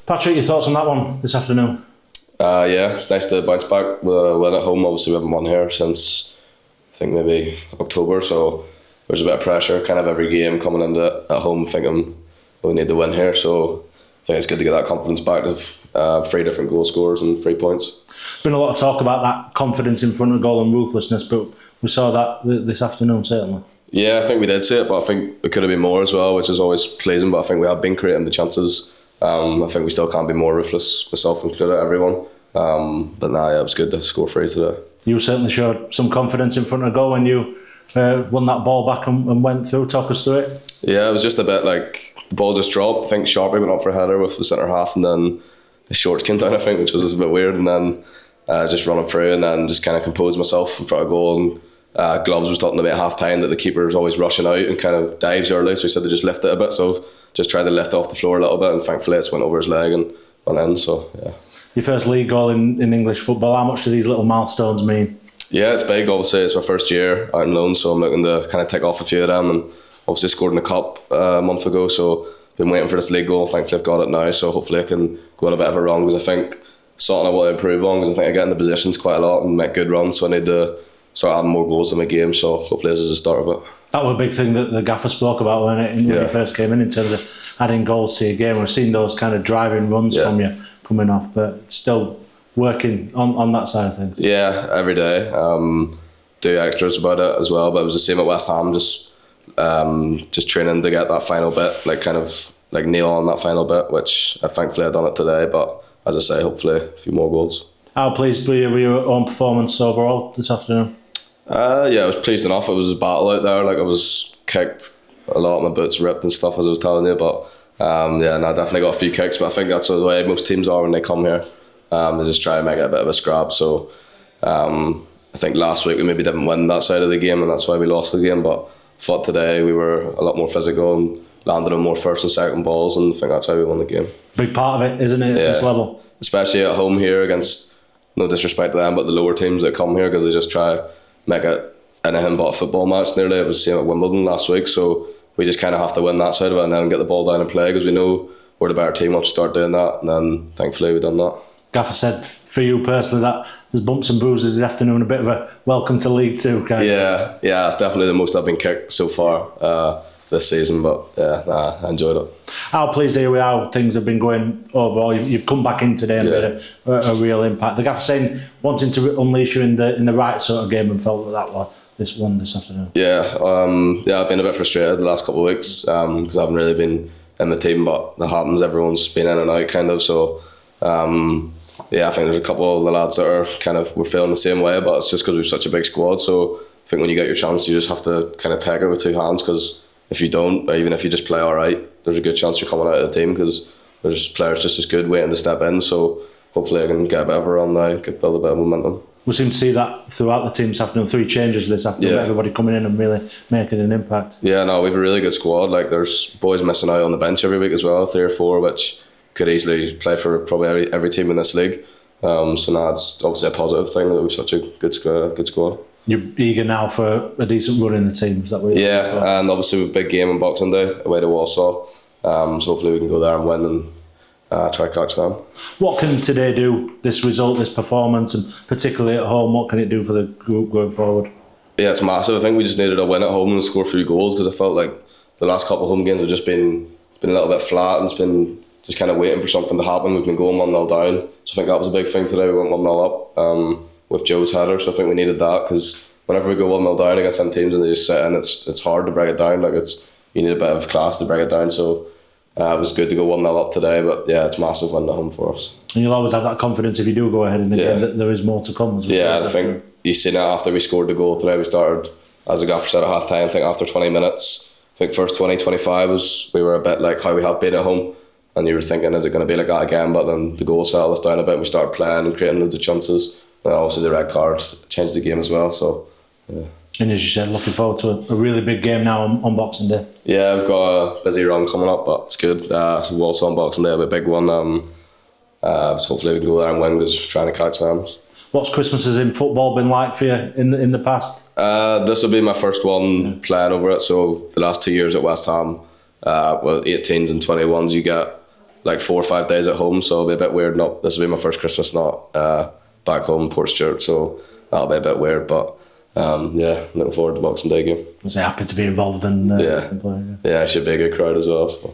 Patrick, your thoughts on that one this afternoon? Yeah, it's nice to bounce back with a win at home. Obviously, we haven't won here since I think maybe October, so there's a bit of pressure kind of every game coming into at home thinking we need to win here. So I think it's good to get that confidence back of 3 different goal scorers and 3 points. There's been a lot of talk about that confidence in front of goal and ruthlessness, but we saw that this afternoon, certainly. Yeah, I think we did see it, but I think it could have been more as well, which is always pleasing. But I think we have been creating the chances. I think we still can't be more ruthless, myself included, everyone. But yeah, it was good to score 3 today. You certainly showed some confidence in front of goal when you won that ball back and went through. Talk us through it. Yeah, it was just a bit like the ball just dropped. I think Sharpie went up for a header with the centre half, and then the shorts came down, I think, which was a bit weird. And then just running through and then just kind of composed myself in front of goal. And Gloves was talking about half time that the keeper was always rushing out and kind of dives early, so he said to just lift it a bit. So just tried to lift off the floor a little bit, and thankfully it's went over his leg and went in. So yeah. Your first league goal in English football. How much do these little milestones mean? Yeah, it's big. Obviously, it's my first year out on loan, so I'm looking to kind of tick off a few of them. And obviously scored in the cup a month ago, so been waiting for this league goal. Thankfully, I've got it now, so hopefully I can go on a bit of a run, because I think something I want to improve on, because I think I get in the positions quite a lot and make good runs, so I need to start adding more goals in my game. So hopefully this is the start of it. That was a big thing that the gaffer spoke about when you first came in terms of adding goals to your game. We've seen those kind of driving runs from you coming off, but still working on that side of things. Yeah, every day. Do extras about it as well, but it was the same at West Ham, just training to get that final bit, like nail on that final bit, which thankfully I've done it today. But as I say, hopefully a few more goals. How pleased were you with your own performance overall this afternoon? Yeah, I was pleased enough. It was a battle out there. Like, I was kicked a lot, my boots ripped and stuff, as I was telling you. But I definitely got a few kicks. But I think that's the way most teams are when they come here. They just try and make it a bit of a scrap. So I think last week we maybe didn't win that side of the game, and that's why we lost the game. But I thought today we were a lot more physical and landed on more first and second balls, and I think that's how we won the game. Big part of it, isn't it, at this level? Especially at home here against, no disrespect to them, but the lower teams that come here, because they just try make it anything but a football match nearly. It was the same at Wimbledon last week, so we just kind of have to win that side of it and then get the ball down and play, because we know we're the better team once we start doing that, and then thankfully we've done that. Gaffer said for you personally that there's bumps and bruises this afternoon, a bit of a welcome to League Two kind of. Yeah, it's definitely the most I've been kicked so far this season, but I enjoyed it. How pleased are you with how things have been going overall? You've come back in today and made a real impact. The gaffer saying wanting to unleash you in the right sort of game, and felt that was this afternoon. I've been a bit frustrated the last couple of weeks because I haven't really been in the team, but that happens. Everyone's been in and out kind of, so I think there's a couple of the lads that are we're feeling the same way, but it's just because we've such a big squad. So I think when you get your chance, you just have to kind of take it with 2 hands, because if you don't, or even if you just play alright, there's a good chance you're coming out of the team, because there's players just as good waiting to step in. So hopefully I can get a bit of a run now, build a bit of momentum. We seem to see that throughout the team this afternoon. 3 changes this afternoon, everybody coming in and really making an impact. Yeah, no, we have a really good squad. Like, there's boys missing out on the bench every week as well, 3 or 4, which could easily play for probably every team in this league. So now it's obviously a positive thing that we've such a good squad. You're eager now for a decent run in the team, is that what you're looking for? And obviously with a big game on Boxing Day away to Walsall, so hopefully we can go there and win and try to catch them. What can today do, this result, this performance, and particularly at home, what can it do for the group going forward? Yeah, it's massive. I think we just needed a win at home and score 3 goals, because I felt like the last couple of home games have just been a little bit flat, and it's been just kind of waiting for something to happen. We've been going 1-0 down, so I think that was a big thing today. We went 1-0 up with Joe's header, so I think we needed that, because whenever we go 1-0 down against some teams and they just sit in, it's hard to break it down. Like, you need a bit of class to break it down. So it was good to go 1-0 up today, but it's massive win at home for us. And you'll always have that confidence if you do go ahead in the game that there is more to come. I think you've seen it after we scored the goal today. We started, as the gaffer said at half time, I think after 20 minutes, I think first 20-25 we were a bit like how we have been at home, and you were thinking, is it going to be like that again? But then the goal settled us down a bit and we started playing and creating loads of chances, and obviously the red card changed the game as well. So And as you said, looking forward to a really big game now on Boxing Day. Yeah, we've got a busy run coming up, but it's good. So also on Boxing Day, a big one. Hopefully we can go there and win, because we're trying to catch them. What's Christmases in football been like for you in the past? This will be my first one playing over it. So the last 2 years at West Ham, 18s and 21s, you get like 4 or 5 days at home, so it'll be a bit weird. This will be my first Christmas not back home in Portstewart, so that'll be a bit weird. But looking forward to the Boxing Day game. Was he happy to be involved in? Yeah, it should be a good crowd as well. So.